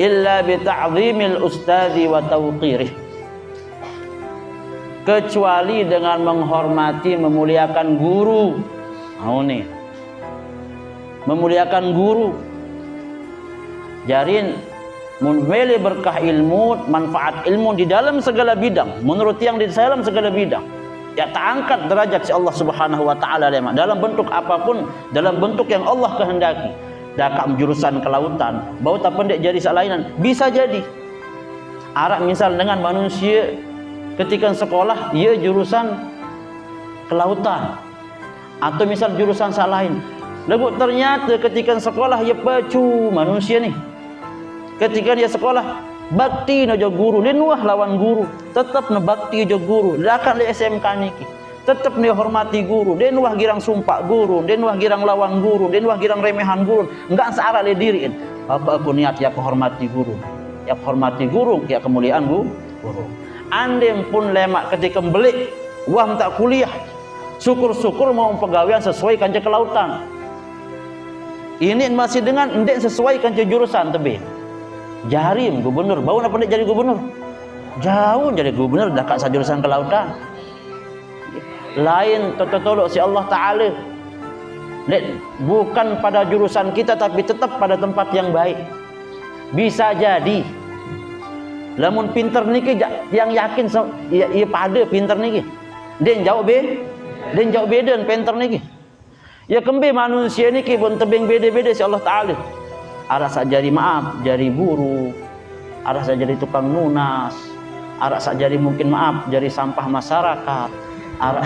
illa bi ta'zimil ustadzi wa tawqirih, kecuali dengan menghormati, memuliakan guru. Nih, memuliakan guru. Jarin memilih berkah ilmu, manfaat ilmu di dalam segala bidang, menurut yang di dalam segala bidang. Ya, terangkat derajat si Allah Subhanahu wa taala dalam bentuk apapun, dalam bentuk yang Allah kehendaki. Dakak jurusan kelautan, bau tak pendek jadi salainan, bisa jadi. Arak misal dengan manusia ketika sekolah, ia jurusan kelautan, atau misal jurusan salahin. Lalu ternyata ketika sekolah ia pacu manusia nih. Ketika dia sekolah bakti no jo guru, dia nuah lawan guru, tetap no bakti jo guru. Dakan le SMK niki, tetap nih hormati guru. Dia nuah girang sumpah guru, dia nuah girang lawan guru, dia nuah girang remehan guru. Enggak searah le diriin. Apa aku niat ya hormati guru, ya hormati guru, ya kemuliaan guru. Andem pun lemak ketika belik uang tak kuliah, syukur-syukur mau pegawaian sesuai kanca kelautan. Ini masih dengan endek sesuai kanca jurusan tebe. Jarim gubernur, bau nak pendek jadi gubernur. Jauh jadi gubernur dah kat jurusan kelautan. Lain tolok si Allah Taala. Bukan pada jurusan kita tapi tetap pada tempat yang baik. Bisa jadi lamun pinter niki yang yakin ia pada pinter niki. Den jauh beda pinter niki. Ya kembe manusia niki pun tebing beda-beda si Allah Taala. Arah jari maaf, jari buru, arah jari tukang nunas, arah jari mungkin maaf, jari sampah masyarakat, arah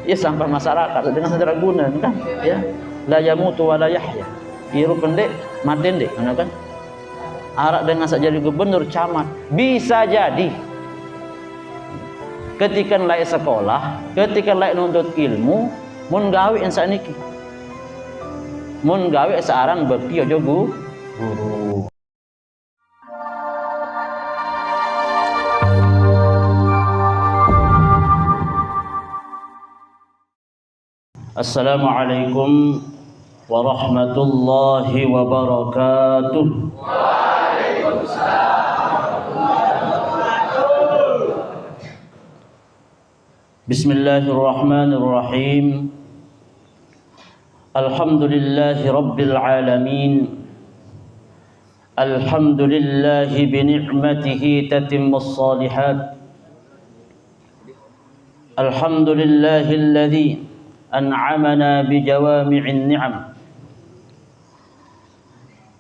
ya sampah masyarakat dengan secara guna kan, ya la yamutu wa la yahya, iru pendek mati dek, kan? Arah dengan jari gubernur camat, bisa jadi ketika layak sekolah, ketika layak nuntut ilmu, mun gawe insan niki, mun gawe searang bakti aja guru. Assalamualaikum warahmatullahi wabarakatuh. Bismillahirrahmanirrahim. Alhamdulillahi rabbil alamin. Alhamdulillahi bini'matihi tatimmus salihat. Alhamdulillahilladzi an'amana bijawami'in ni'am.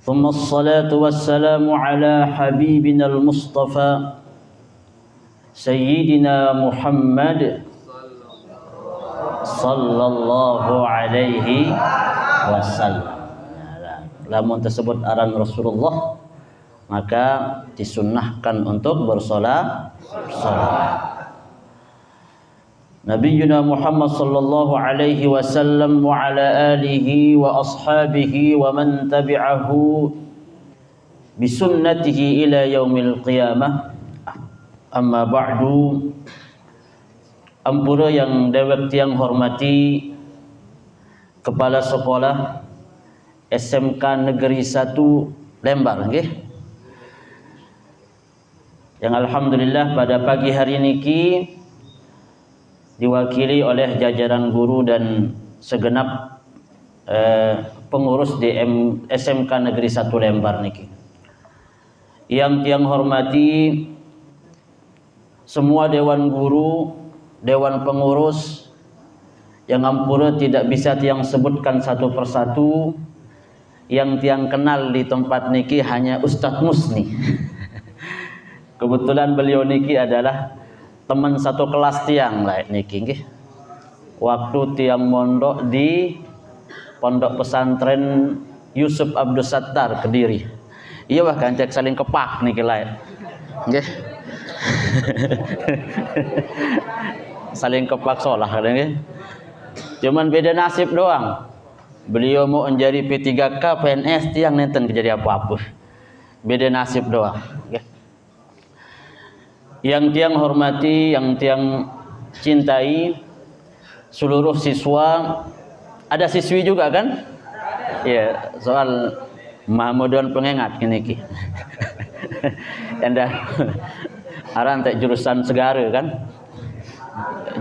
Thumma assalatu wassalamu ala habibina al-mustafa Sayyidina Muhammad sallallahu alaihi wasallam. Lamun tersebut aran Rasulullah, maka disunnahkan untuk bersolat. Nabiyyuna Muhammad sallallahu alaihi wasallam wa ala alihi wa ashabihi wa man tabi'ahu bisunnatihi ila yaumil qiyamah. Amma ba'du. Ampura yang dewek tiang hormati Kepala Sekolah SMK Negeri 1 Lembar, nggih. Yang alhamdulillah pada pagi hari niki diwakili oleh jajaran guru dan segenap pengurus di SMK Negeri 1 Lembar niki. Yang tiang hormati semua dewan guru, dewan pengurus, yang ampura tidak bisa tiang sebutkan satu persatu. Yang tiang kenal di tempat niki hanya Ustadz Musni. Kebetulan beliau niki adalah teman satu kelas tiang lah niki nggih. Waktu tiang mondok di Pondok Pesantren Yusuf Abdul Sattar Kediri. Iya wah kancek saling kepak niki lah nggih. Saling kepak solah nggih. Cuman beda nasib doang. Beliau mau menjadi P3K PNS tiang nenten kejadian apa-apa. Beda nasib doang. Okay. Yang tiang hormati, yang tiang cintai, seluruh siswa, ada siswi juga kan? Iya, soal Mahmudan pengengat ini. Anda aran teh jurusan Segara kan?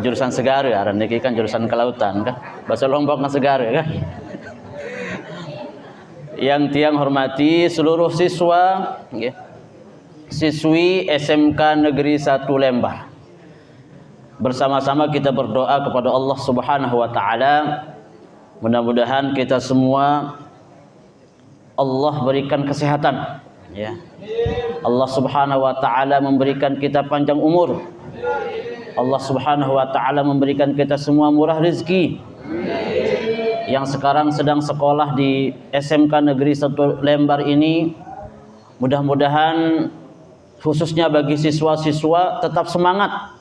Jurusan Segara aran niki kan jurusan kelautan kan? Bahasa Lombok kan Segara kan? Yang tiang hormati seluruh siswa, siswi SMK Negeri 1 Lembar. Bersama-sama kita berdoa kepada Allah Subhanahu wa taala, mudah-mudahan kita semua Allah berikan kesehatan, ya. Allah Subhanahu wa taala memberikan kita panjang umur. Allah Subhanahu wa taala memberikan kita semua murah rezeki. Yang sekarang sedang sekolah di SMK Negeri 1 Lembar ini, mudah-mudahan khususnya bagi siswa-siswa tetap semangat.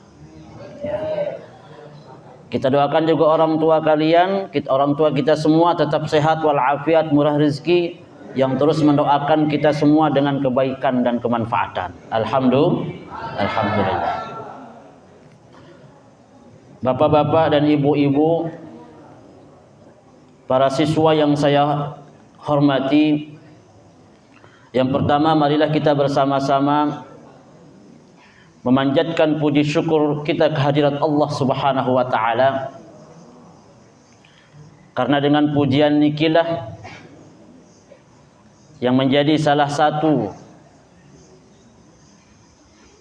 Kita doakan juga orang tua kalian, orang tua kita semua tetap sehat walafiat, murah rezeki, yang terus mendoakan kita semua dengan kebaikan dan kemanfaatan. Alhamdulillah. Bapak-bapak dan ibu-ibu, para siswa yang saya hormati, yang pertama marilah kita bersama-sama memanjatkan puji syukur kita kehadirat Allah Subhanahu wa taala. Karena dengan pujian nikilah yang menjadi salah satu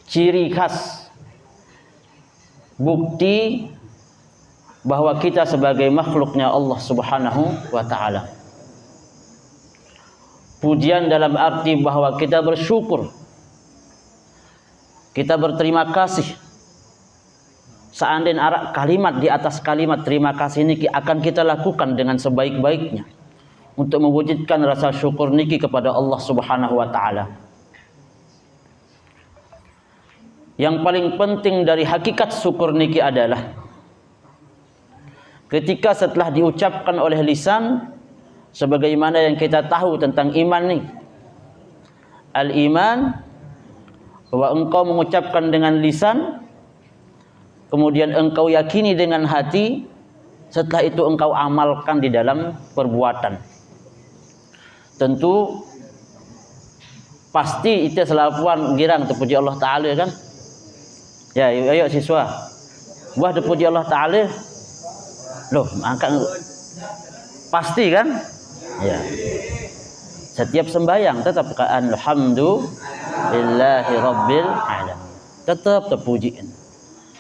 ciri khas bukti bahwa kita sebagai makhluknya Allah Subhanahu wa taala. Pujian dalam arti bahwa kita bersyukur, kita berterima kasih. Seandainya arak kalimat di atas kalimat terima kasih niki akan kita lakukan dengan sebaik-baiknya untuk mewujudkan rasa syukur niki kepada Allah Subhanahu wa taala. Yang paling penting dari hakikat syukur niki adalah ketika setelah diucapkan oleh lisan, sebagaimana yang kita tahu tentang iman nih. Al-iman, bahwa engkau mengucapkan dengan lisan, kemudian engkau yakini dengan hati, setelah itu engkau amalkan di dalam perbuatan. Tentu pasti itu selapuan girang terpuji Allah Ta'ala kan. Ya, ayo siswa, buah terpuji Allah Ta'ala. Loh, angkat pasti kan? Ya. Setiap sembahyang tetap alhamdulillahi rabbil alamin. Tetap terpuji.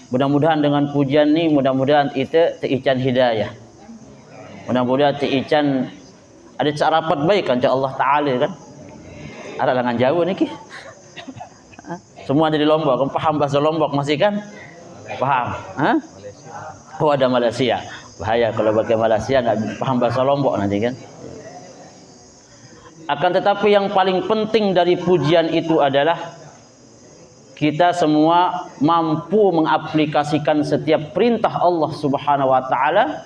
Mudah-mudahan dengan pujian ini, mudah-mudahan itu teican hidayah. Mudah-mudahan teican ada cara rapat baik kan Allah Ta'ala kan. Ada lengan jauh nih ki. Semua ada di Lombok, kan paham bahasa Lombok masih kan? Paham? Hah? Oh ada Malaysia. Bahaya kalau pakai Malaysia nggak paham bahasa Lombok nanti kan. Akan tetapi yang paling penting dari pujian itu adalah kita semua mampu mengaplikasikan setiap perintah Allah Subhanahu wa taala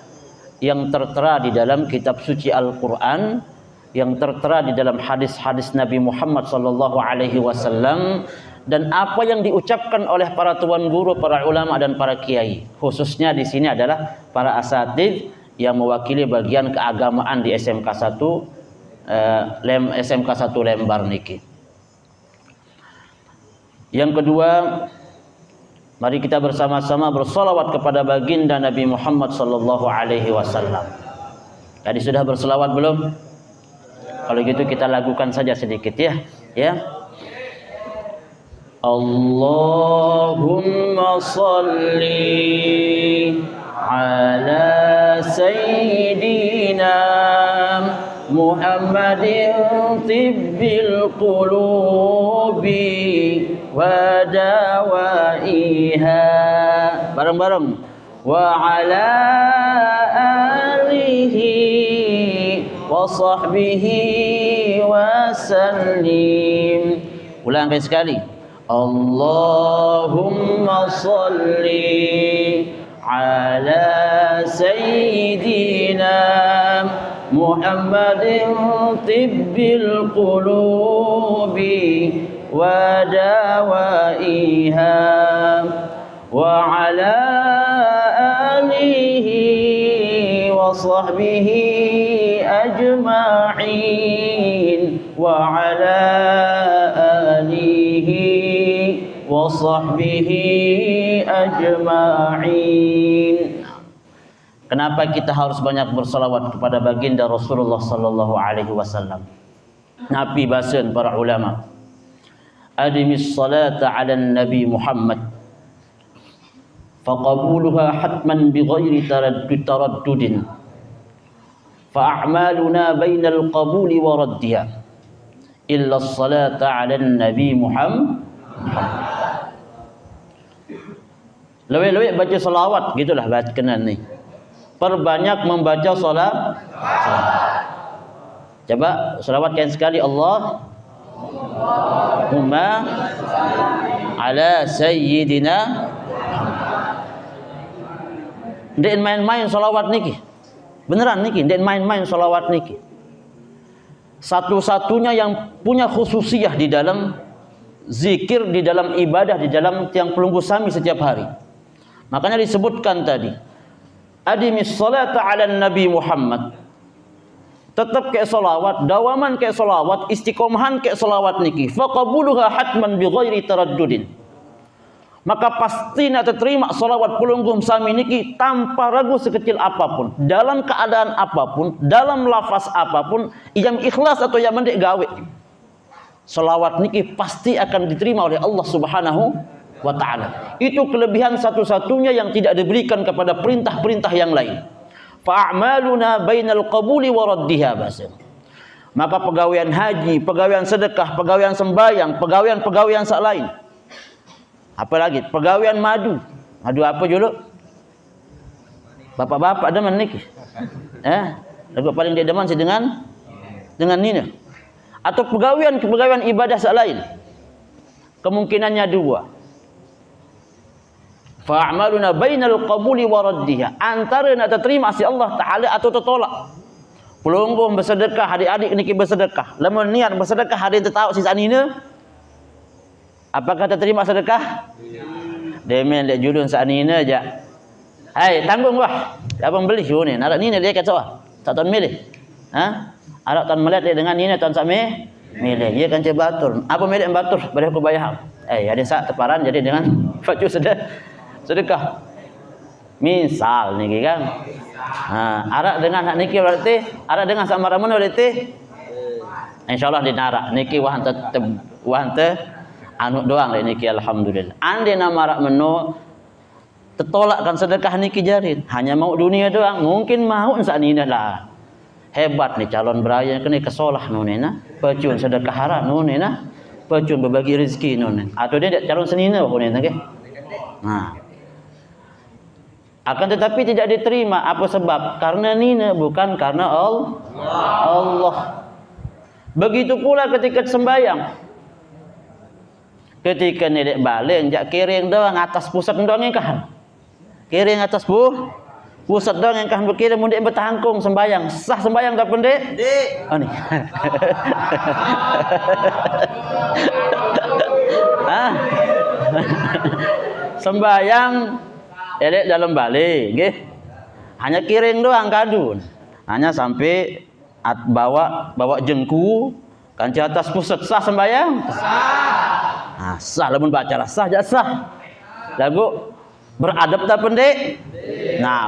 yang tertera di dalam kitab suci Al-Qur'an, yang tertera di dalam hadis-hadis Nabi Muhammad sallallahu alaihi wasallam, dan apa yang diucapkan oleh para tuan guru, para ulama dan para kiai. Khususnya di sini adalah para asatidz yang mewakili bagian keagamaan di SMK 1 Lembar niki. Yang kedua, mari kita bersama-sama bersolawat kepada baginda Nabi Muhammad sallallahu alaihi wasallam. Tadi sudah bersolawat belum? Kalau gitu kita lakukan saja sedikit ya. Allahumma salli ala sayyidina Muhammadin tibbil qulubi wa dawaiha. Bareng-bareng. Wa ala alihi wa sahbihi wa sallim. Ulang sekali. Allahumma salli ala sayyidina Muhammadin tibbil qulubi wa dawaiha wa ala alihi wa sahbihi ajma'in wa ala alihi وصحبه أجمعين. Kenapa kita harus banyak bersalawat kepada baginda Rasulullah sallallahu alaihi wasallam? Nabi bahasan para ulama, adimis salata ala Nabi Muhammad faqabuluha hatman bighairi taraddudin fa'amaluna bainal qabuli wa raddiha illa salata ala Nabi Muhammad. Lebih-lebih baca salawat, gitulah baca kenan ni. Perbanyak membaca salawat. Coba salawatkan sekali, Allahumma ala sayyidina. Ndek main-main salawat niki. Beneran niki, ndek main-main salawat niki. Satu-satunya yang punya khususiyah di dalam zikir, di dalam ibadah, di dalam tiang pelunggu sami setiap hari. Makanya disebutkan tadi, adimis salata ala Nabi Muhammad. Tetap ke salawat, dawaman ke salawat, istiqomahan ke salawat niki. Faqabuluha hatman bighairi taraddudin. Maka pasti nak terima salawat pelunggu sami niki tanpa ragu sekecil apapun, dalam keadaan apapun, dalam lafaz apapun, yang ikhlas atau yang mendek gawe. Salawat niki pasti akan diterima oleh Allah Subhanahu wa ta'ala. Itu kelebihan satu-satunya yang tidak diberikan kepada perintah-perintah yang lain. Fa'amaluna bainal qabuli wa raddiha bahasa. Maka pegawaian haji, pegawaian sedekah, pegawaian sembahyang, pegawaian lain. Apa lagi? Pegawaian madu. Madu apa dulu? Bapak-bapak demen niki. Lagu paling dia demen dengan nina. Atau pegawaian ibadah lain. Kemungkinannya dua. Fa'amaluna bainal qabuli wa raddiha. Antara nak terima si Allah Ta'ala atau tertolak. Pelunggung bersedekah, adik-adik niki bersedekah. Lamun niat bersedekah, hari tertahu sisa nina. Apakah terima sedekah? Dia main dek julun saat nina je. Hai, tanggung wah. Apa beli ni? Narak nina dia kata wah. Tak tahu milih. Arak tuan melihat dia dengan nina tuan sami milih. Dia kan cebatur. Apa milih batur? Beri aku bayar. Ada sak teparan jadi dengan baju sedekah. Misal ni kan. Arak dengan hak niki berarti arak dengan sama ramon berarti insyaallah dinarak niki wah hante anu doang niki alhamdulillah. Ande nama rak meno tertolakkan sedekah niki jarin. Hanya mau dunia doang. Mungkin mau sak nina lah. Hebat nih calon beraya kena kesolah nunena, pecun sedekah haram nunena, pecun berbagi rezeki nunen. Atau dia calon senina nunena ke? Akan tetapi tidak diterima. Apa sebab? Karena nina, bukan karena Allah. Begitu pula ketika sembahyang. Ketika nilai balik, jak kiring doang atas pusat doang yang kan? Kiring atas pusat doang yang kan berkira mundik bertangkung sembayang. Sah sembayang tak pendek? Oh ni. Sembayang elek dalam balik, nggih. Hanya kiring doang kadun. Hanya sampai bawa jengku kanci atas pusat sah sembayang? Sah. Sah lamun baca sah jak sah. Lagu beradab tak pendek?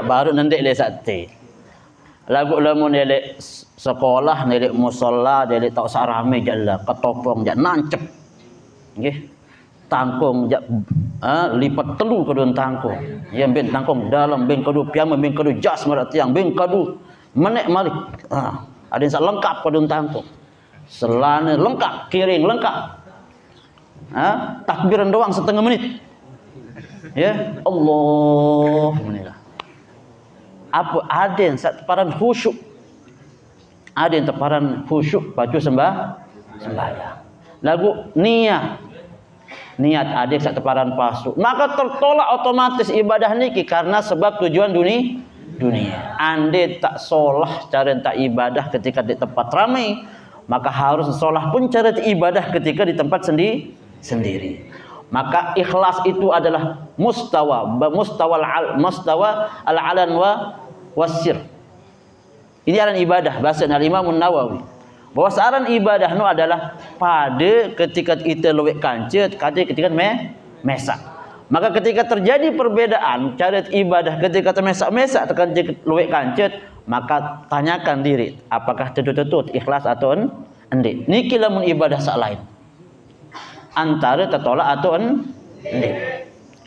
Baru nanti le sakti. Lagu lamun elek sekolah, elek musalla, elek tak sarame jalla ketopong jak nancep. Nggih. Tangkung jak lipat telu kedun tangkung. Yang ben tangkung dalam ben kedu piama ben kedu jas marat tiang ben kedu menek malik. Ada yang lengkap kedun tangkung. Selana lengkap, kiring lengkap. Takbiran doang setengah menit. Ya, Allah. Apa ada yang teparan khusyuk? Ada yang teparan khusyuk baca sembahyang. Lagu niat ada yang teparan pasuk. Maka tertolak otomatis ibadah niki karena sebab tujuan dunia. Ande tak solah cara tak ibadah ketika di tempat ramai, maka harus solah pun cara ibadah ketika di tempat sendiri. Maka ikhlas itu adalah mustawa al-alan wasir. Ini adalah ibadah bahasa Al-Imam An-Nawawi. Bahwa saran ibadah nu adalah pada ketika kita lewek kancet, ketika mesak. Maka ketika terjadi perbedaan cara ibadah, ketika termesak-mesak tekan luwek kancet, maka tanyakan diri, apakah tetut-tetut ikhlas atau endi. Niki lamun ibadah sak lain. Antara tertolak atau endi.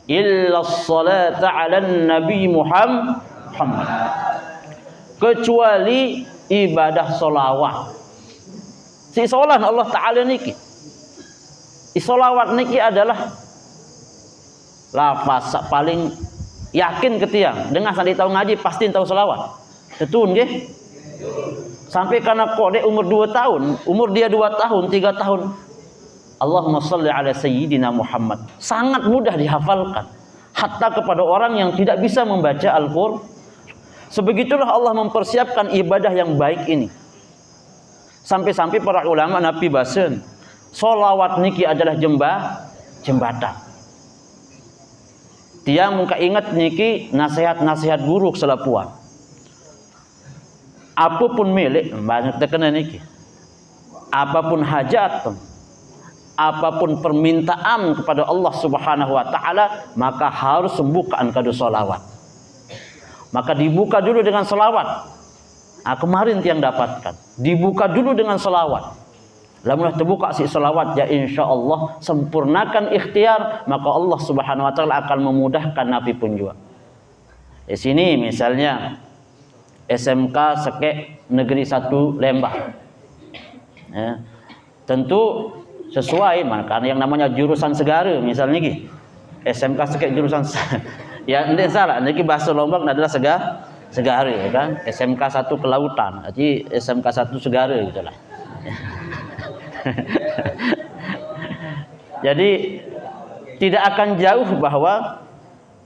Illa sholata 'alan nabi Muhammad. Kecuali ibadah solawat. Si solat Allah Ta'ala niki. Solawat niki adalah lafaz paling yakin ketiang. Dengar sandi tahu ngaji pasti tahu solawat. Tetun nggih. Sampai karena kode umur 2 tahun, umur dia 2 tahun, 3 tahun. Allahumma shalli ala sayyidina Muhammad. Sangat mudah dihafalkan. Hatta kepada orang yang tidak bisa membaca Al-Qur'an. Sebegitulah Allah mempersiapkan ibadah yang baik ini. Sampai-sampai para ulama Nabi basen, solawat niki adalah jembatan. Tiang muka ingat niki nasihat-nasihat guru selapuan. Apapun milik, banyak terkena niki. Apapun hajat, apapun permintaan kepada Allah Subhanahu wa taala, maka harus membukaan kadu solawat. Maka dibuka dulu dengan selawat. Kemarin tiang dapatkan. Dibuka dulu dengan selawat. Lamun terbuka si selawat, ya insya Allah sempurnakan ikhtiar, maka Allah Subhanahu wa taala akan memudahkan Nabi pun juga. Di sini misalnya SMK Sekek Negeri 1 Lembang. Ya. Tentu sesuai, karena yang namanya jurusan segara misalnya gitu. SMK Sekek jurusan ya tidak salah, niki bahasa Lombok adalah segara ya kan. SMK 1 kelautan, jadi SMK 1 segara gitulah. Jadi tidak akan jauh bahwa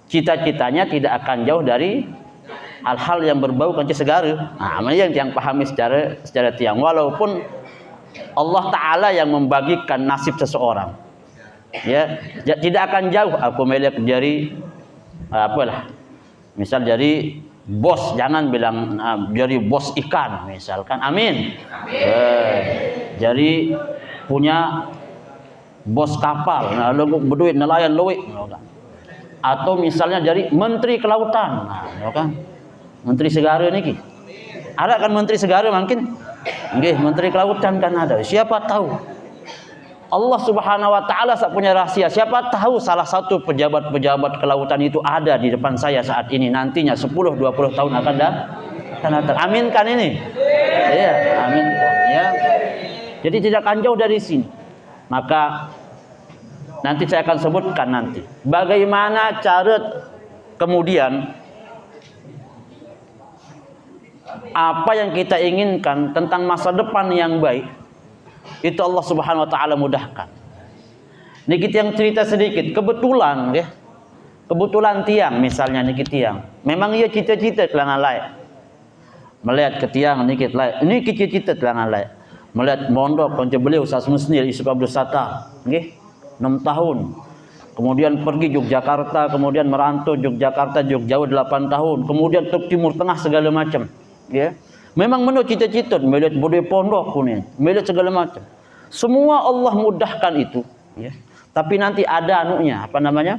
cita-citanya tidak akan jauh dari hal-hal yang berbau kanci segara. Nah, yang pahami secara tiang, walaupun Allah Ta'ala yang membagikan nasib seseorang, ya tidak akan jauh. Aku melihat dari apalah, misal dari bos, jangan bilang jadi bos ikan misalkan, amin. Jadi punya bos kapal, berduit nelayan luwik, atau misalnya dari menteri kelautan, kan menteri segara niki. Ada kan menteri segara mungkin, nggih menteri kelautan kan ada. Siapa tahu Allah Subhanahu wa taala punya rahasia. Siapa tahu salah satu pejabat-pejabat kelautan itu ada di depan saya saat ini, nantinya 10-20 tahun akan datang. Aminkan ini. Iya, aminkan ya. Jadi tidak akan jauh dari sini. Maka nanti saya akan sebutkan nanti bagaimana cara kemudian apa yang kita inginkan tentang masa depan yang baik, itu Allah Subhanahu wa taala mudahkan. Niki tiang cerita sedikit, kebetulan ya. Kebetulan tiang misalnya niki tiang. Memang ia cita-cita telangan lain. Melihat ke tiang niki lain. Niki cita-cita telangan lain. Melihat mondok konco beliau Ustaz Musnir Yusuf Abdul Sattar, nggih 6 tahun. Kemudian pergi Yogyakarta, kemudian merantau Yogyakarta, Jogjawa 8 tahun. Kemudian ke Timur Tengah segala macam, ya. Memang menurut cita-cita melihat budaya pondok kuning, melihat segala macam. Semua Allah mudahkan itu, ya. Tapi nanti ada anunya, apa namanya?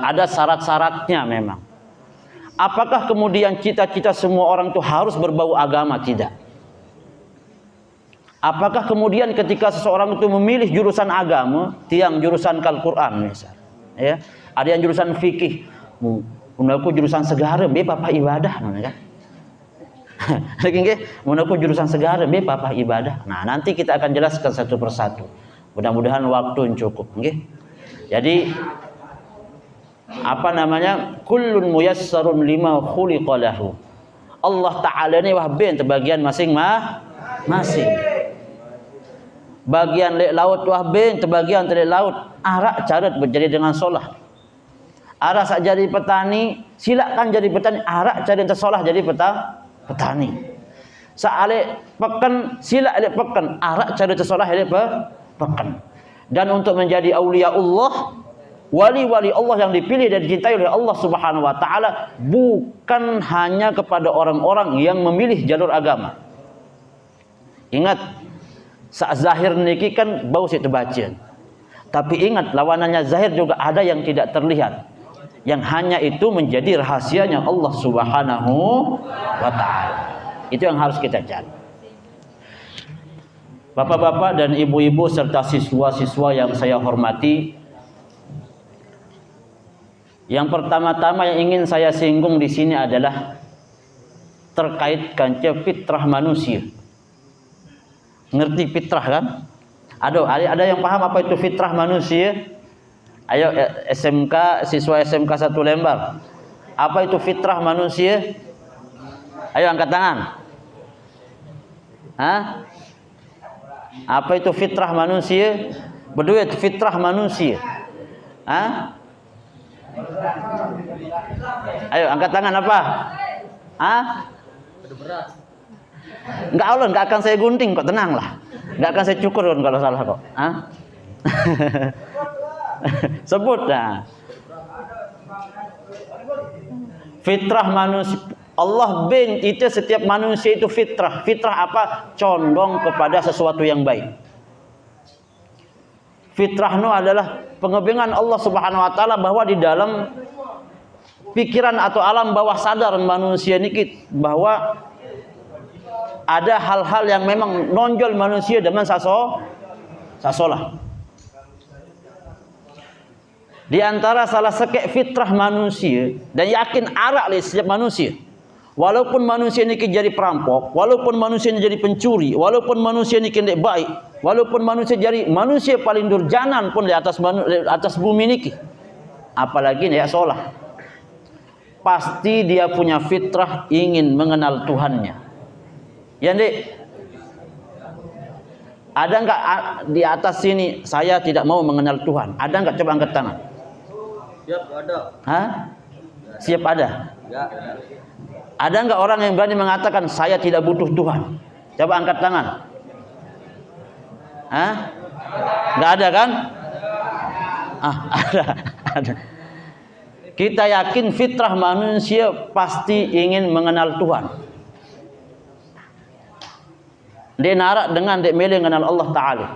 Ada syarat-syaratnya memang. Apakah kemudian cita-cita semua orang itu harus berbau agama? Tidak. Apakah kemudian ketika seseorang itu memilih jurusan agama, tiang jurusan Al-Qur'an misal, ya. Ada yang jurusan fikih, aku jurusan segara, be papa ibadah, kan? Lagi nggih, aku jurusan segara, be papa ibadah. Nah, nanti kita akan jelaskan satu persatu. Mudah-mudahan waktu cukup, nggih. Jadi apa namanya? Kullun muyassarun lima khuliqa lahu. Allah Ta'ala ini wahben terbagian masing-masing. Bagian lek laut wahben terbagian lek laut arak carat berjadi dengan solah. Arak sak jadi petani, silakan jadi petani, arak cari tersolah jadi petani. Saale pekan, sila alek pekan, arak cari tersolah alek pekan. Dan untuk menjadi aulia Allah, wali-wali Allah yang dipilih dan dicintai oleh Allah Subhanahu wa taala bukan hanya kepada orang-orang yang memilih jalur agama. Ingat, saat zahir niki kan bau situ bacaan. Tapi ingat, lawanannya zahir juga ada yang tidak terlihat, yang hanya itu menjadi rahasianya Allah Subhanahu wa ta'ala. Itu yang harus kita cari. Bapak-bapak dan ibu-ibu serta siswa-siswa yang saya hormati, yang pertama-tama yang ingin saya singgung di sini adalah terkait dengan fitrah manusia. Ngerti fitrah kan? Ada yang paham apa itu fitrah manusia? Ayo SMK, siswa SMK 1 lembar. Apa itu fitrah manusia? Ayo angkat tangan. Hah? Apa itu fitrah manusia? Berduit fitrah manusia. Hah? Ayo angkat tangan apa? Hah? Enggak, Allah enggak akan saya gunting kok, tenanglah. Enggak akan saya cukur kalau salah kok. Hah? Sebut dah. Fitrah manusia. Allah itu setiap manusia itu fitrah. Fitrah apa? Condong kepada sesuatu yang baik. Fitrah itu adalah pengebengan Allah Subhanahu wa taala bahwa di dalam pikiran atau alam bawah sadar manusia ini bahwa ada hal-hal yang memang nonjol manusia dengan sasolah. Di antara salah sekek fitrah manusia, dan yakin arak li setiap manusia, walaupun manusia ini jadi perampok, walaupun manusia ini jadi pencuri, walaupun manusia ini tidak baik, walaupun manusia jadi manusia paling durjanan pun di atas bumi ini, apalagi ya solah, pasti dia punya fitrah ingin mengenal Tuhannya. Ya Dek, ada enggak di atas sini saya tidak mau mengenal Tuhan? Ada enggak? Coba angkat tangan. Siap, ada. Hah? Siap ada? Ya, ada. Ada enggak orang yang berani mengatakan saya tidak butuh Tuhan? Coba angkat tangan. Hah? Enggak ada kan? Ada. Kita yakin fitrah manusia pasti ingin mengenal Tuhan. Dia narak dengan dia milih mengenal Allah Ta'ala.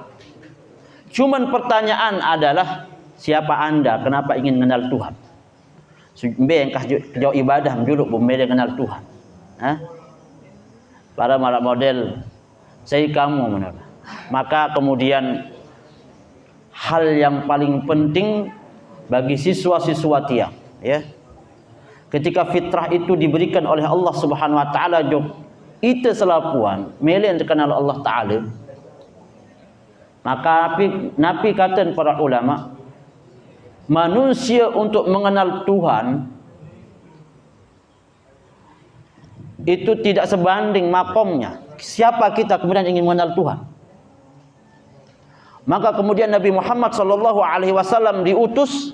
Cuman pertanyaan adalah, siapa anda? Kenapa ingin mengenal Tuhan? Mbak yang ibadah menjuluk milih mengenal Tuhan. Hah? Para malah model saya kamu menurut. Maka kemudian hal yang paling penting bagi siswa-siswa tiang, ya, ketika fitrah itu diberikan oleh Allah Subhanahu wa taala, itu selapuan melihat kenal Allah Ta'ala, maka Nabi kata para ulama, manusia untuk mengenal Tuhan itu tidak sebanding makomnya. Siapa kita kemudian ingin mengenal Tuhan? Maka kemudian Nabi Muhammad SAW diutus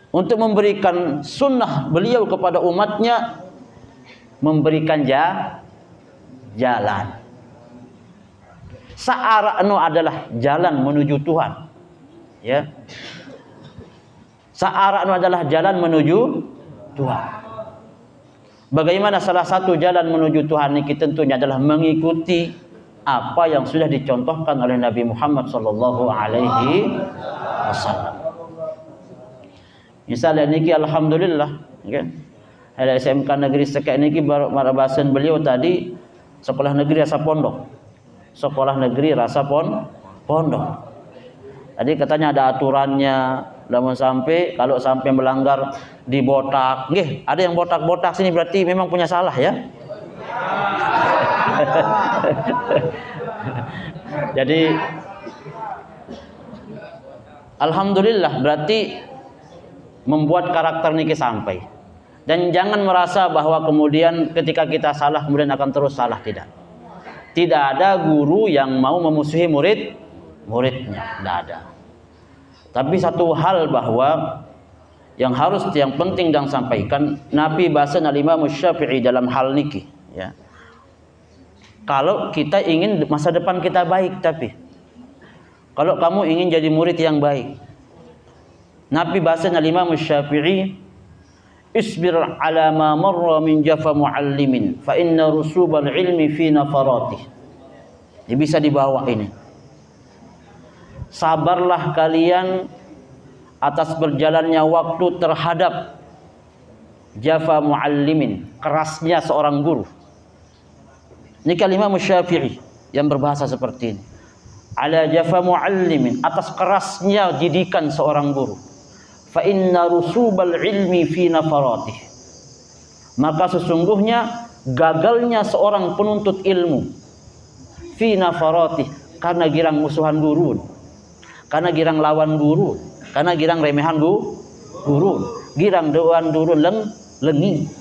untuk memberikan sunnah beliau kepada umatnya, memberikan jalan. Sa'ara'nu adalah jalan menuju Tuhan. Ya. Sa'ara'nu adalah jalan menuju Tuhan. Bagaimana salah satu jalan menuju Tuhan ini tentunya adalah mengikuti apa yang sudah dicontohkan oleh Nabi Muhammad sallallahu alaihi wasallam. Misalnya niki alhamdulillah, ya. Ada SMK negeri Sekek niki bahasan beliau tadi sekolah negeri rasa pondok. Sekolah negeri rasa pondok. Tadi katanya ada aturannya, namun kalau sampai melanggar dibotak. Nggih, ada yang botak-botak sini berarti memang punya salah ya. Jadi alhamdulillah berarti membuat karakter niki sampai. Dan jangan merasa bahwa kemudian ketika kita salah kemudian akan terus salah, tidak. Tidak ada guru yang mau memusuhi muridnya, tidak ada. Tapi satu hal bahwa yang penting dan sampaikan Nabi bahasa Imam Syafi'i dalam hal niki, ya. Kalau kita ingin masa depan kita baik, tapi kalau kamu ingin jadi murid yang baik, Nabi bahasa Imam Syafi'i, isbir ala ma marra min jafa muallimin fa inna rusubal ilmi fi nafaratih. Bisa dibawa ini. sabarlah kalian atas berjalannya waktu terhadap jafa muallimin, kerasnya seorang guru. Ini kalimat Syafi'i yang berbahasa seperti ini. Ala jafa muallimin, atas kerasnya didikan seorang guru. Fa inna rusubal ilmi fi nafaratih, maka sesungguhnya gagalnya seorang penuntut ilmu fi nafaratih, karena girang musuhan guru, karena girang lawan guru, karena girang remehan guru, girang doan guru lengi.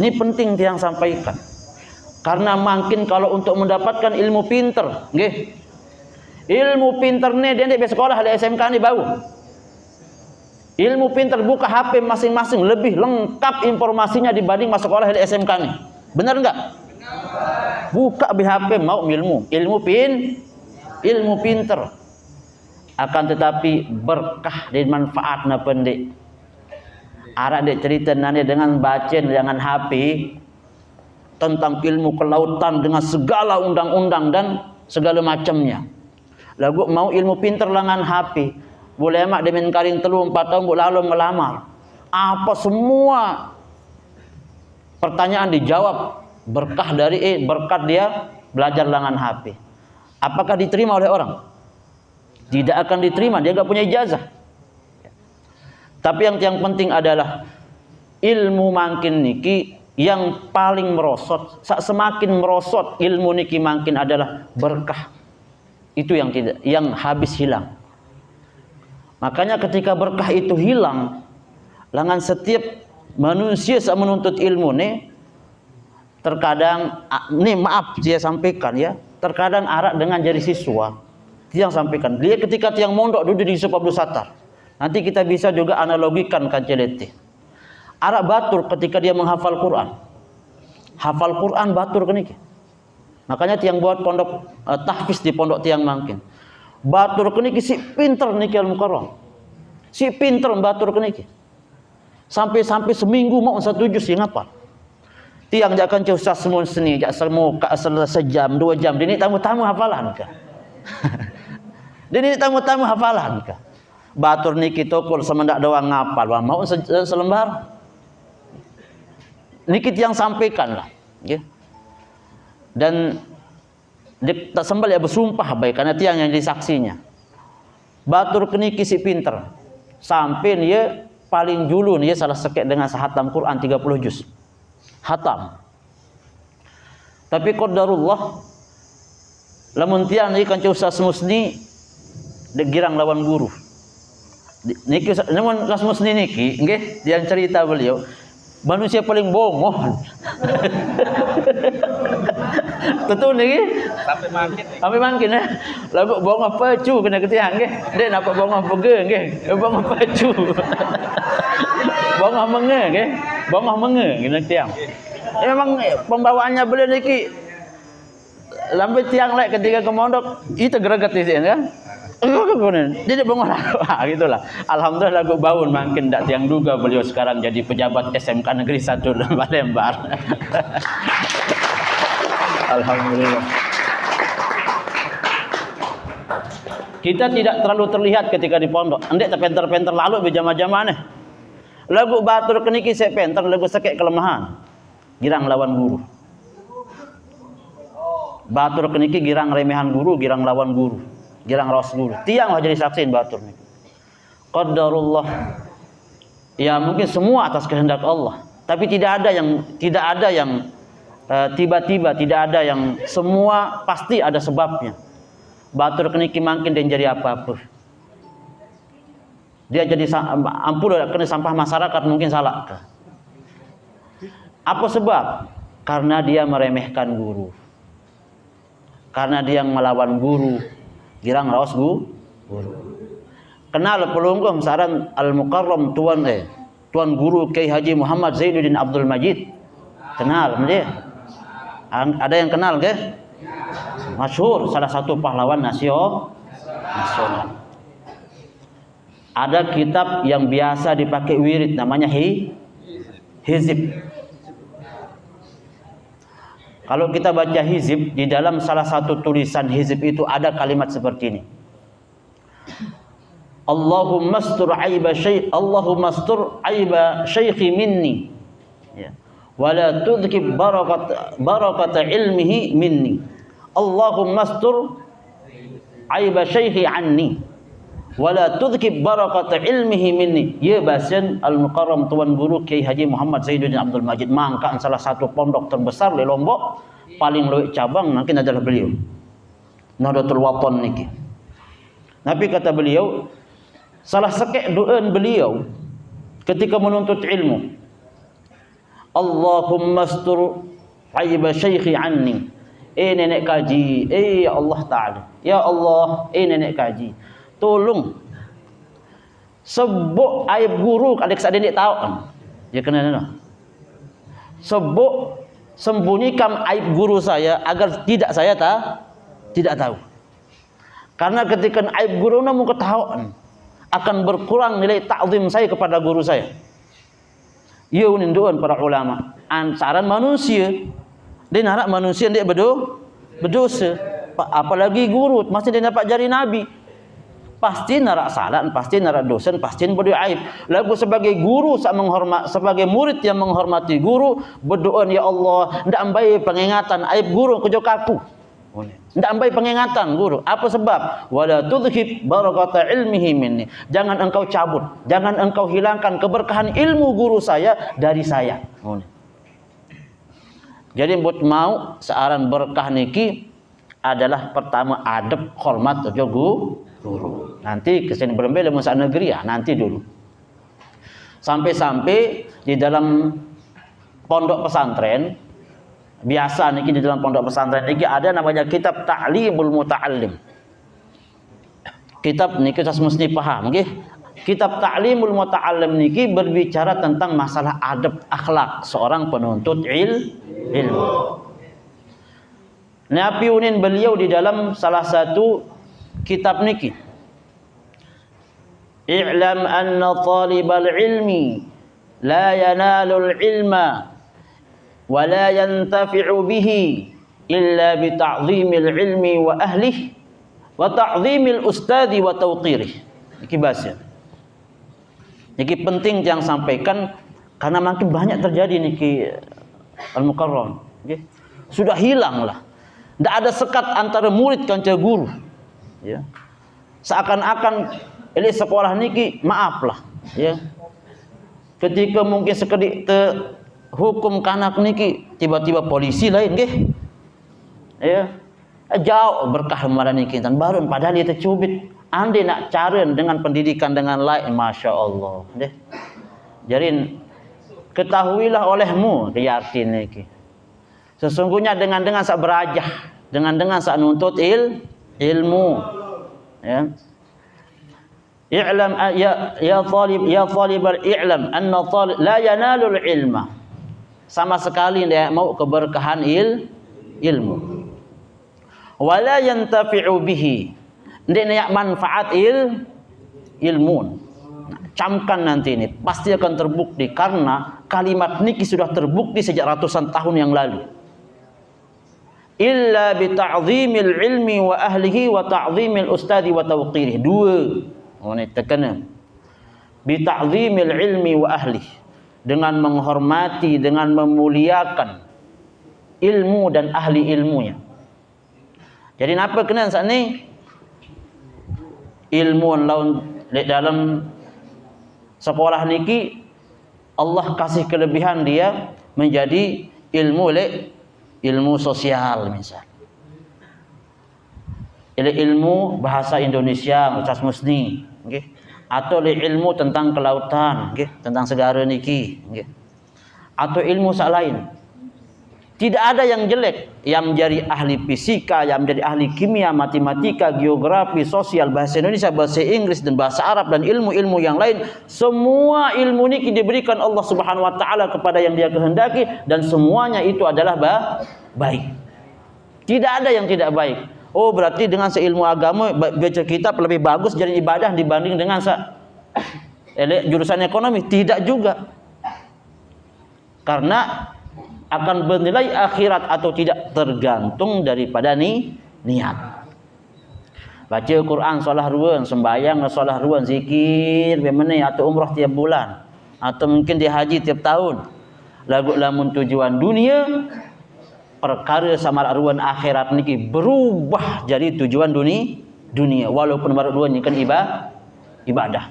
Ini penting tiang sampaikan. Karena makin kalau untuk mendapatkan ilmu pinter, nggih. Ilmu pinter nih dia di sekolah di SMK nih bau. Ilmu pinter buka HP masing-masing lebih lengkap informasinya dibanding masuk sekolah di SMK nih. Benar enggak? Benar. Buka di HP mau ilmu pinter. Akan tetapi berkah dan manfaatna pendek. Arah dek cerita nane dengan baca dengan HP tentang ilmu kelautan dengan segala undang-undang dan segala macamnya. Lagu mau ilmu pinter lengan HP, boleh mak demen karing telu 4 tahun lalu melamar. Apa semua pertanyaan dijawab berkah dari berkat dia belajar lengan HP. Apakah diterima oleh orang? Tidak akan diterima, dia enggak punya ijazah. Tapi yang penting adalah ilmu makin niki yang paling merosot, semakin merosot ilmu niki makin adalah berkah. Itu yang habis hilang. Makanya ketika berkah itu hilang, langan setiap manusia saat menuntut ilmu nih, terkadang nih maaf saya sampaikan ya, terkadang arak dengan jadi siswa. Tiang sampaikan, dia ketika tiang mondok duduk di Yusuf Abdul Sattar. Nanti kita bisa juga analogikan kancelete. Arak batur ketika dia menghafal Quran. Hafal Quran batur keniki. Makanya tiang buat pondok tahfiz di pondok tiang mangkin. Batur keniki si pinter niki al-mukarram. Si pinter batur keniki. Sampai seminggu mau 1 juz yang ngapal. Tiang jangan usah semua seni, jak semua sejam 2 jam. Ini tamu-tamu hafalan kah? Ini tamu-tamu hafalan kah? Batur niki tokul semendak doang ngapal, mau selembar. Niki yang sampaikan lah, ya. Dan tak sembal ya bersumpah baik karena tiang yang jadi saksinya. Batur keniki si pinter, sampai dia paling julu dia salah sekek dengan sehatam Quran 30 juz, hatam. Tapi qadarullah, lamun tiang ni kan usah semusni degirang lawan guru. Niki namun Rasmus niki nggih yang cerita beliau manusia paling bongoh. Tentu niki sampai mangkin ya. Lagu bongoh pecu kena ketiang nggih. Dek nampak bongoh pege nggih. Bongoh pecu. Bongoh menge nggih. Bongoh menge kena tiang. Memang pembawaannya beliau niki lambe tiang lek ketika ke mondok itu greget di sini kan. Jadi bongol gitulah. Alhamdulillah lagu baun makin tak tiang duga beliau sekarang jadi pejabat SMK Negeri 1 Lembar. Alhamdulillah. Kita tidak terlalu terlihat ketika di pondok. Andek terpenter-penter lalu berjamaah-jamaah nih. Lagu batur keniki saya penter lagu sekek kelemahan. Girang lawan guru. Batur keniki girang remehan guru, girang lawan guru. Girang rawas guru. Tiang jadi saksiin batur nih. Qadarullah. Ya mungkin semua atas kehendak Allah. Tapi tidak ada yang tiba-tiba, tidak ada yang semua pasti ada sebabnya. Batur keniki mungkin dan jadi apa-apa. Dia jadi ampun kena sampah masyarakat mungkin salah. Apa sebab? Karena dia meremehkan guru. Karena dia melawan guru. Girang rawas guru. Kenal pelungguh saran al-mukarram tuan guru Kiai Haji Muhammad Zainuddin Abdul Majid. Kenal dia? Ada yang kenal ke? Masyhur, salah satu pahlawan nasional. Ada kitab yang biasa dipakai wirid namanya hizib. Kalau kita baca hizib, di dalam salah satu tulisan hizib itu ada kalimat seperti ini. Allahumma astur aiba syaikhi minni, ya. Wala tudhib barakata ilmihi minni. Allahumma astur aiba syaikhi anni, wala tudhib barakata ilmihi minni. Ya basin Al-Mukarram Tuan Guru Kiai Haji Muhammad Zainuddin Abdul Majid, mangka salah satu pondok terbesar di Lombok, paling luwih cabang mungkin adalah beliau Nahdlatul Wathon niki. Tapi kata beliau, salah sekek doa beliau ketika menuntut ilmu, Allahumma astur aiba syaikhi anni. Nenek kaji, ya Allah Ta'ala, ya Allah, nenek kaji, tolong sebut aib guru adik sadik tahu kan? Ya kena sebut, sembunyikan aib guru saya agar saya tidak tahu. Karena ketika aib guru namun ketahuan, akan berkurang nilai ta'zim saya kepada guru saya. Ya uninduan para ulama, ansaran manusia, dia harap manusia dia berdosa, apalagi guru masih dia dapat jari Nabi, pasti narak salah, pasti narak dosa, pasti berdoa aib. Lalu sebagai guru sebagai murid yang menghormati guru, berdoa, ya Allah, ndak ambai pengingatan aib guru ke jokaku. Ndak ambai pengingatan guru. Apa sebab? Wala tudhib barakata ilmihi minni. Jangan engkau cabut, jangan engkau hilangkan keberkahan ilmu guru saya dari saya. Jadi buat mau searan berkah niki adalah pertama adab hormat atau guru. Nanti kesini berembel masa negeri ya, nanti dulu. Sampai-sampai di dalam pondok pesantren, biasa niki di dalam pondok pesantren niki ada namanya kitab Ta'limul Muta'allim. Kitab niki saya mesti paham nggih. Kitab Ta'limul Muta'allim niki berbicara tentang masalah adab akhlak seorang penuntut ilmu. Napiunin beliau di dalam salah satu kitab niki, i'lam anna talibal ilmi la yanalul ilma wa la yantafi'u bihi illa bi ta'zimil ilmi wa ahlihi wa ta'zimil ustadi wa tawqirih. Iki bahasa niki penting yang sampaikan karena makin banyak terjadi niki Al-Mukarram, okay? Sudah hilang lah, tidak ada sekat antara murid kanca guru, ya. Seakan-akan ini sekolah niki maaf lah, ya. Ketika mungkin sekedik hukum kanak niki tiba-tiba polisi lain, okay? Ya, jauh berkah kemarin niki dan baru padahal dia tercubit. Anda nak caren dengan pendidikan dengan lain, masya Allah, deh. Jadi ketahuilah olehmu, yakin niki. Sesungguhnya dengan sak berajah, dengan sak nuntut ilmu, ya. I'lam ya talibal i'lam anna talib la yanalul ilma. Sama sekali dia mau keberkahan ilmu. Wala yantafi'u bihi. Dia nak manfaat ilmu. Camkan nanti ini pasti akan terbukti karena kalimat niki sudah terbukti sejak ratusan tahun yang lalu. Illa bi ta'zimil ilmi wa ahlihi wa ta'zimil ustadi wa tawqirih. Dua. Ini terkena. Bi ta'zimil ilmi wa ahlihi, dengan menghormati, dengan memuliakan ilmu dan ahli ilmunya. Jadi apa kena saat ini? Ilmu laun dalam sekolah niki Allah kasih kelebihan dia menjadi ilmu sosial misal. Ilmu bahasa Indonesia Ustaz Musni, nggih. Atau ilmu tentang kelautan, nggih, tentang segara niki, nggih. Atau ilmu sak lain. Tidak ada yang jelek, yang menjadi ahli fisika, yang menjadi ahli kimia, matematika, geografi, sosial, bahasa Indonesia, bahasa Inggris dan bahasa Arab dan ilmu-ilmu yang lain. Semua ilmu ini diberikan Allah Subhanahu wa taala kepada yang Dia kehendaki dan semuanya itu adalah baik. Tidak ada yang tidak baik. Oh, berarti dengan seilmu agama baca kitab lebih bagus jadi ibadah dibanding dengan jurusan ekonomi? Tidak juga. Karena akan bernilai akhirat atau tidak tergantung daripada niat. Baca Quran solah ruan, sembayang solah ruan, zikir bemene atau umrah tiap bulan atau mungkin dia haji tiap tahun. Lagu lamun tujuan dunia, perkara sama ruan akhirat niki berubah jadi tujuan dunia walaupun baru duanya kan ibadah.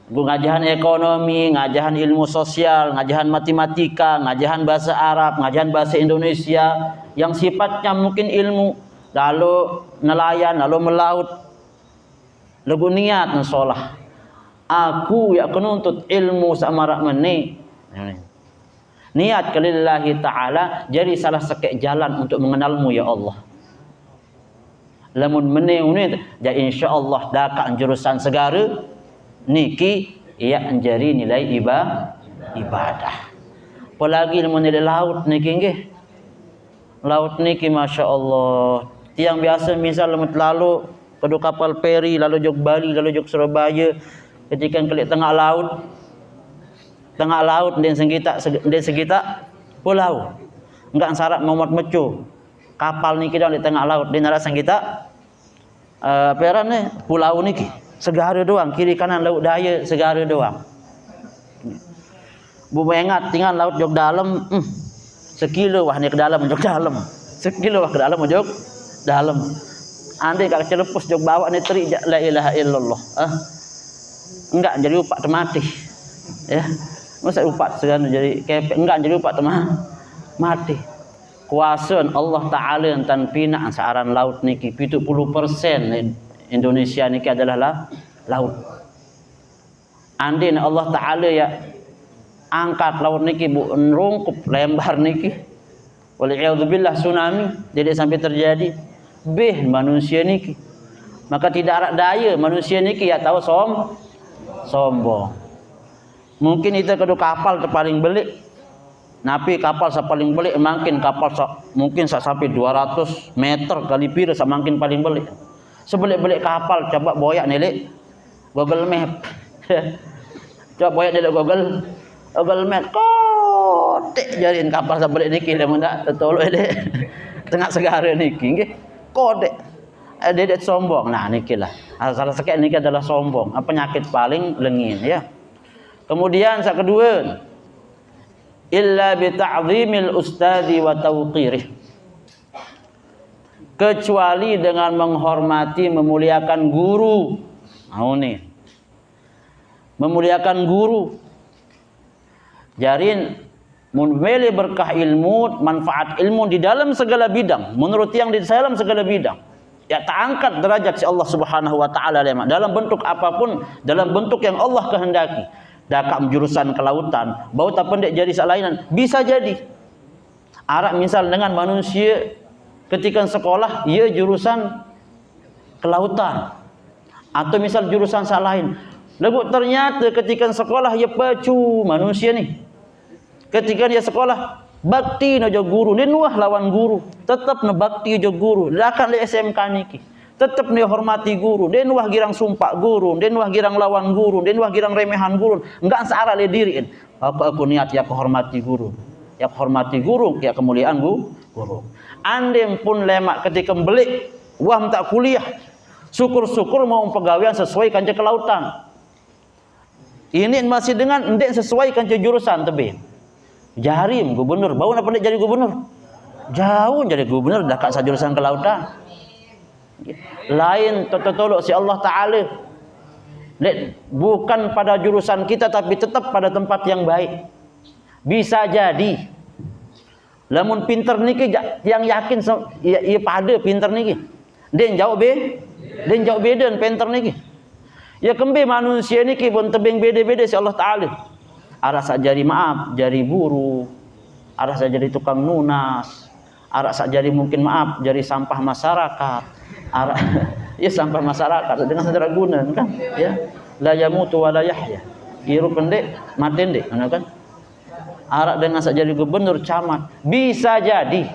Ngajahan ekonomi, ngajahan ilmu sosial, ngajahan matematika, ngajahan bahasa Arab, ngajahan bahasa Indonesia yang sifatnya mungkin ilmu, lalu nelayan, lalu melaut. Lagu niat nsolah. Aku ya kenuntut ilmu sama rakmeni. Niat kalillahi ta'ala jadi salah sekek jalan untuk mengenalmu ya Allah. Lamun meneh ya insyaallah dakak jurusan segara niki ia menjadi nilai ibadah. Apalagi lamun nilai laut niki nggih. Laut niki masya-Allah. Tiang biasa misal lalu kedu kapal feri lalu jog Bali lalu jog Surabaya ketika kelik tengah laut dan segita pulau enggak sarak momot mecu kapal niki di tengah laut di nara sengita peran pulau niki segara doang kiri kanan laut daya segara doang bu mengat tinggal laut jog dalam sekilo wah ni ke dalam jog dalam sekilo wah ke dalam jog dalam andai kak celepus jog bawa ni teri la ilaha illallah enggak jadi upak mati ya. Masa upat segan jadi kepek enggak jadi upat teman mati. Kuasa Allah Taala tan pina searan laut niki 70% Indonesia niki adalah laut. Andin Allah Taala ya angkat laut niki bu rungkup lembar niki. Waliyadzubillah tsunami jadi sampai terjadi manusia niki. Maka tidak ada daya manusia niki ya tahu sombong. Mungkin itu kedua kapal terpaling belik. Napi kapal paling belik makin kapal mungkin sampai 200 meter kali pira semakin paling belik. Sebelik-belik kapal coba boyak nilai Google Map. Coba boyak nilai Google Map. Kotek jadiin kapal sebelik niki lamun dak tetolok dek. Tengah segara niki nggih. Kodek. Dedet sombong. Nah niki lah. Salah sekali niki adalah sombong. Penyakit paling lengin ya. Kemudian yang kedua, illa bi ta'zimil ustadi wa tawqirih. Kecuali dengan menghormati, memuliakan guru. Nih. Memuliakan guru. Jarin memilih berkah ilmu, manfaat ilmu di dalam segala bidang, menurut yang di dalam segala bidang. Ya terangkat derajat si Allah Subhanahu wa taala dalam bentuk apapun, dalam bentuk yang Allah kehendaki. Dakak jurusan kelautan, bau tak pendek jadi salainan, bisa jadi. Arak misal dengan manusia ketika sekolah, ia jurusan kelautan, atau misal jurusan salain. Lalu ternyata ketika sekolah ia pacu manusia ni. Ketika dia sekolah, bakti no jo guru, dia nuah lawan guru, tetap no bakti jo guru. Dakak le SMK niki. Tetap dia hormati guru, dia nuah girang sumpah guru, dia nuah girang lawan guru, dia nuah girang remehan guru. Enggak searah le diriin. Aku niat ya hormati guru. Ya hormati guru, ya kemuliaan guru. Andem pun lemak ketika belik, wah tak kuliah. Syukur-syukur mau pegawaian sesuai kanca kelautan. Ini masih dengan ndek sesuai kanca jurusan tebe. Jarim gubernur, bau nak pendek jadi gubernur. Jauh jadi gubernur dah kat jurusan kelautan. Lain tolok si Allah Ta'ala bukan pada jurusan kita tapi tetap pada tempat yang baik. Bisa jadi lamun pinter niki yang yakin ia pada pinter niki den jauh beda pinter niki ya kembe manusia niki pun tebing beda-beda si Allah Ta'ala. Arah sak jari maaf jari buru, arah sak jari tukang nunas, arah sak jari mungkin maaf jari sampah masyarakat. Ya sampah masyarakat dengan segala guna kan ya la yamutu wa la yahya iru pendek mati ndek kan arak dengan jadi gubernur camat bisa jadi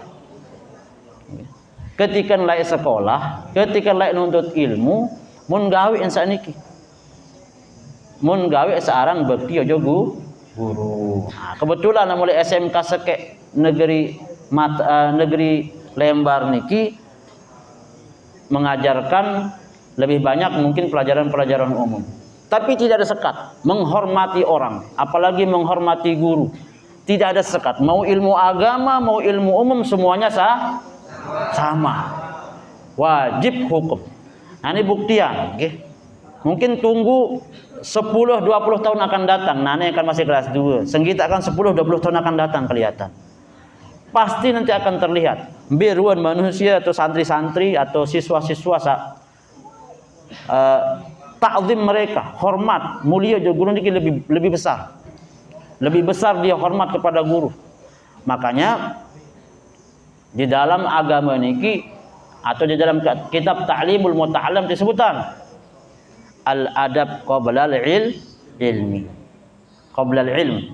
ketika laik sekolah ketika laik nuntut ilmu mun gawe saniki mun gawe searang bekti aja guru. Kebetulan mulai SMK sekek negeri Lembar niki mengajarkan lebih banyak mungkin pelajaran-pelajaran umum. Tapi tidak ada sekat menghormati orang, apalagi menghormati guru. Tidak ada sekat. Mau ilmu agama, mau ilmu umum, semuanya sama. Wajib hukum. Nah, ini buktian, okay? Mungkin tunggu 10-20 tahun akan datang. Nah, ini akan masih kelas 2. Senggita akan 10-20 tahun akan datang kelihatan. Pasti nanti akan terlihat. Biruan manusia atau santri-santri atau siswa-siswa ta'zim mereka, hormat, mulia guru ini lebih besar. Lebih besar dia hormat kepada guru. Makanya di dalam agama niki atau di dalam kitab Ta'limul Muta'allam disebutkan al-adab qabla al-ilmi. Qabla al-ilm.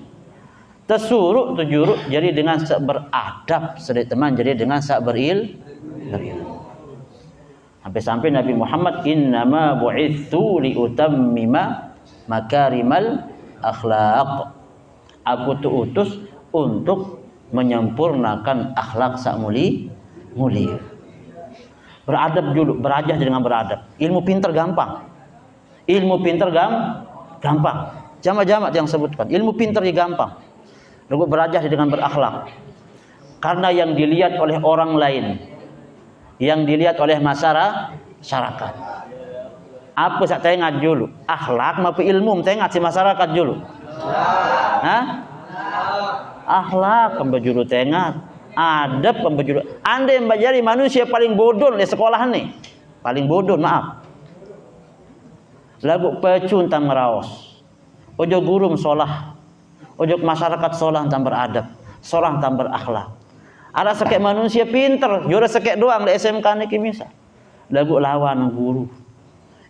Tesuruk tujuruk jadi dengan beradab, sedek teman jadi dengan berilmu. Sampai-sampai Nabi Muhammad innama bu'itsu liutammima makarimal akhlaq. Aku utus untuk menyempurnakan akhlak sak mulia. Beradab dulu, berajah dengan beradab. Ilmu pintar gampang. Ilmu pintar gampang. Jama-jama yang sebutkan, ilmu pintar gampang. Lalu berajah dengan berakhlak. Karena yang dilihat oleh orang lain, yang dilihat oleh masyarakat. Apa sak tengah dulu? Akhlak maupun ilmu tengah si masyarakat dulu. Hah? Akhlak pembajuru tengah, adab pembajuru. Anda yang menjadi manusia paling bodoh di sekolah nih, paling bodoh, maaf. Lagu pecun tam meraos, ojo guru solah, ojo masyarakat solah tam beradab, solah tam berakhlak. Ada sekek manusia pinter, juara sekek doang di SMK nih kimisa. Lagu lawan guru,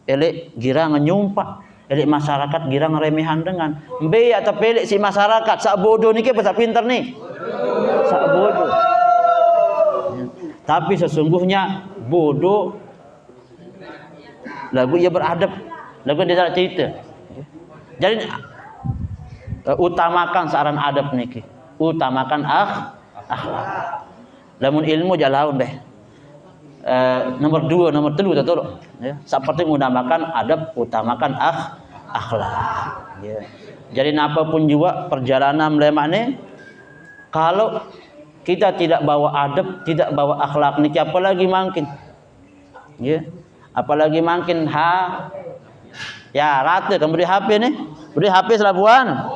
elek girang nyumpak. Elik masyarakat girang remehan dengan be atau pelek si masyarakat sak bodoh niki apa sak pinter nih? Sak bodoh. Tapi sesungguhnya bodoh lagu ia beradab, lagu dia tak cerita. Jadi utamakan saran adab niki, utamakan akhlak. Lamun ilmu jalaun deh. Nomor 2, nomor 3 tolong ya. Seperti mengutamakan adab, utamakan akhlak ya. Jadi apapun juga perjalanan melemah kalau kita tidak bawa adab, tidak bawa akhlak niki apalagi makin ya. Apalagi makin ya rata kan beri HP nih. Beri HP selabuan.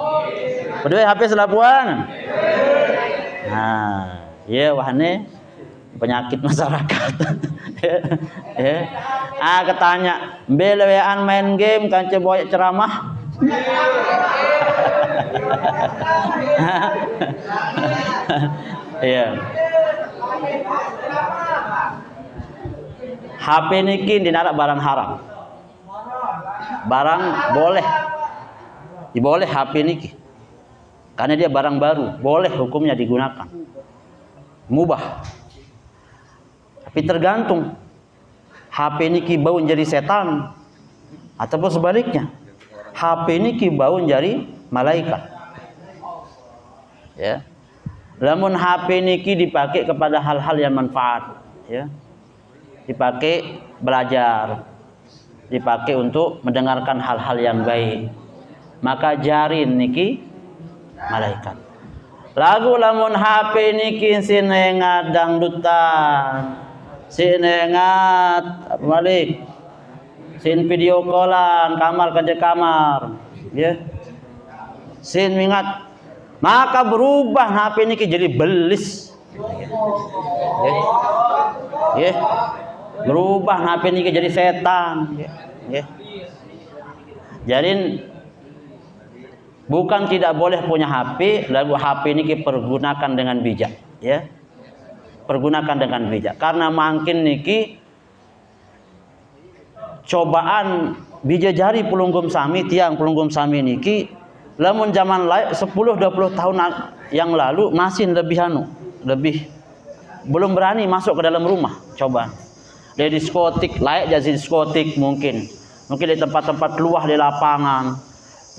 Beri HP selabuan. Nah, ya wahane penyakit masyarakat. Ketanya belewean main game kan boy ceramah. Iya. HP niki dinarak barang haram. Barang boleh. Diboleh HP niki. Karena dia barang baru, boleh hukumnya digunakan. Mubah. Tapi tergantung HP niki bau jadi setan ataupun sebaliknya. HP niki bau jadi malaikat. Ya. Lamun HP niki dipakai kepada hal-hal yang manfaat, ya. Dipakai belajar, dipakai untuk mendengarkan hal-hal yang baik. Maka jarin niki malaikat. Lagu lamun HP niki sinengat dangdutan. Sinengat balik. Sin video callan, kamar kerja kamar, ya. Sin mingat. Maka berubah HP niki jadi belis. Ya. Berubah HP niki jadi setan, ya. Jadi bukan tidak boleh punya HP, lalu HP niki pergunakan dengan bijak, ya. Pergunakan dengan bijak. Karena makin niki cobaan bija jari pulunggum sami, tiang pulunggum sami niki lamun zaman lain 10-20 tahun yang lalu masih lebih belum berani masuk ke dalam rumah cobaan. Di diskotik, layak jadi diskotik mungkin di tempat-tempat luah di lapangan.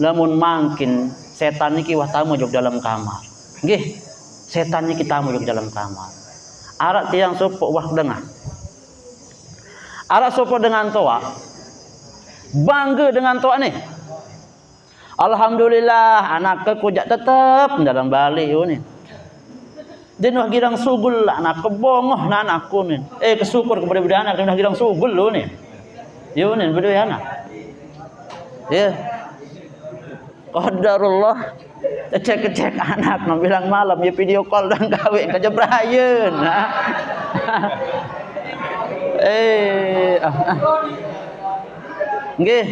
Lamun makin setan niki wah tamu jog dalam kamar. Nggih, setan niki tamu jog dalam kamar. Arak tiang supuk wah dengah. Arak sopo dengan toa, bangga dengan toa ni. Alhamdulillah anak ke kujak tetap dalam balik ni. Dia nak girang sugul anak ke bongoh na anakku ni. Kesyukur kepada budak anak dia nak girang sugul lu ni. Yo ni budak anak. Ya. Qadarullah. Cek anak nak bilang malam dia video call dan kahwin ke Jebrayeun. Nggih.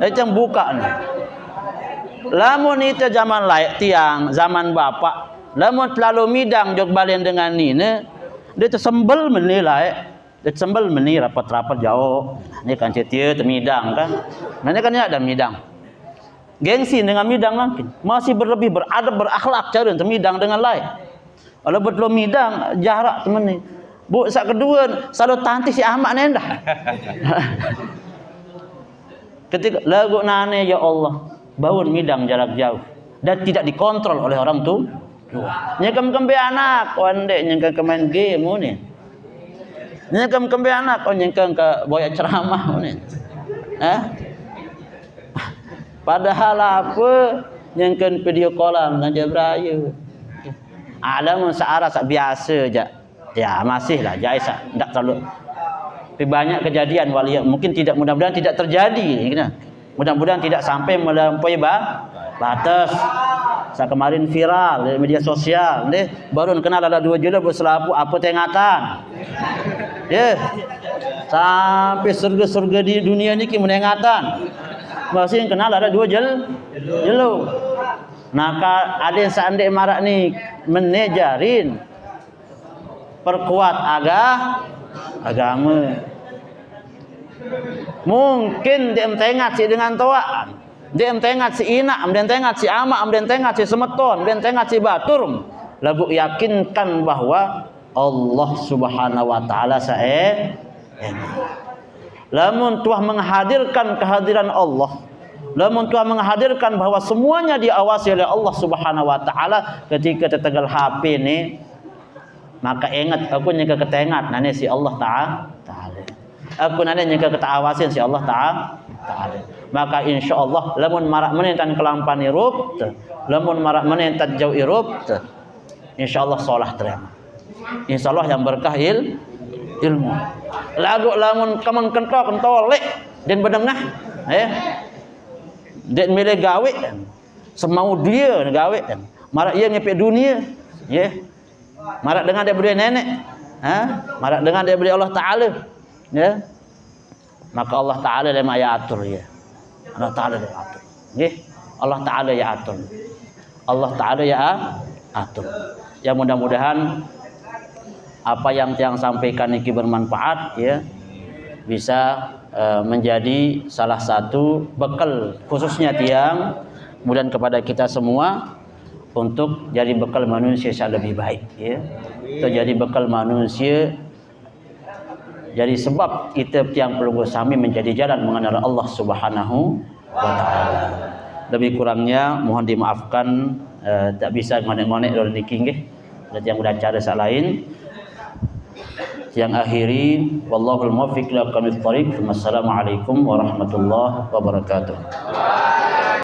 Ecang buka ni. Lamun itu zaman laik tiang, zaman bapak, lamun terlalu midang jog balen dengan nina, dia tersembel menilai, dia tersembel meni rapat-rapat jauh. Ni kan cetia temidang kan. Nanya kan ada midang. Gengsi dengan midang mungkin. Masih berlebih beradab berakhlak cara temidang dengan lain. Kalau betul midang jarak temen ni. Bu sak kedua selalu tanti si Ahmad nendah. Ketika lagu nane ya Allah, bangun midang jarak jauh dan tidak dikontrol oleh orang tua. Nyekam kembe anak, ondek nyengkang ke main game ni. Nyekam kembe anak, nyengkang ke boya ceramah ni. Padahal apa nyengkang video callan dengan Jebrayeun. Ada mun searah sak biasa je. Ya masih lah jais tak terlalu. Tapi banyak kejadian wali mungkin tidak, mudah-mudahan tidak terjadi. Mudah-mudahan tidak sampai melampaui batas. Saya kemarin viral di media sosial, deh baru kenal ada 2 jela berselapu apa tengatan. Ya. Sampai surga-surga di dunia ni ki menengatan. Masih kenal ada 2 jelo. Naka ada yang seandainya marak ni menejarin perkuat agama. Mungkin dia mentengat si dengan toaan, dia mentengat si inak, dia mentengat si amak, dia mentengat si semeton, dia mentengat si batur. Lagu yakinkan bahwa Allah Subhanahu wa taala sae. Lamun Tuhan menghadirkan kehadiran Allah, lamun Tuhan menghadirkan bahwa semuanya diawasi oleh Allah Subhanahu wa taala ketika tertegal HP ni, maka ingat aku nyangka ketengat nane si Allah taala. Aku nane nyangka ketaawasin si Allah taala. Maka insyaallah lamun marak menentan kelampan irup, lamun marak menentan jauh irup, insyaallah solah terima. Insyaallah yang berkah ilmu. Lagu lamun kaman kentolek dan bedengah dan milih gawe semau dia gawe marak ia ngepek dunia marak dengan dia beri nenek marak dengan dia beri Allah taala maka Allah taala dia atur Allah taala dia atur Allah taala ya atur Allah taala ya atur. Ya mudah-mudahan apa yang tiang sampaikan ini bermanfaat bisa menjadi salah satu bekal khususnya tiang kemudian kepada kita semua untuk jadi bekal manusia yang lebih baik untuk jadi bekal manusia jadi sebab kita tiang perlu bersami menjadi jalan mengenal Allah Subhanahu wa taala. Lebih kurangnya mohon dimaafkan tak bisa ngonek-ngonek dari niki nggih dan yang udah cara sak lain. Yang akhiri wallahul muwaffiq ila aqwamit thoriq. Wassalamualaikum warahmatullahi wabarakatuh.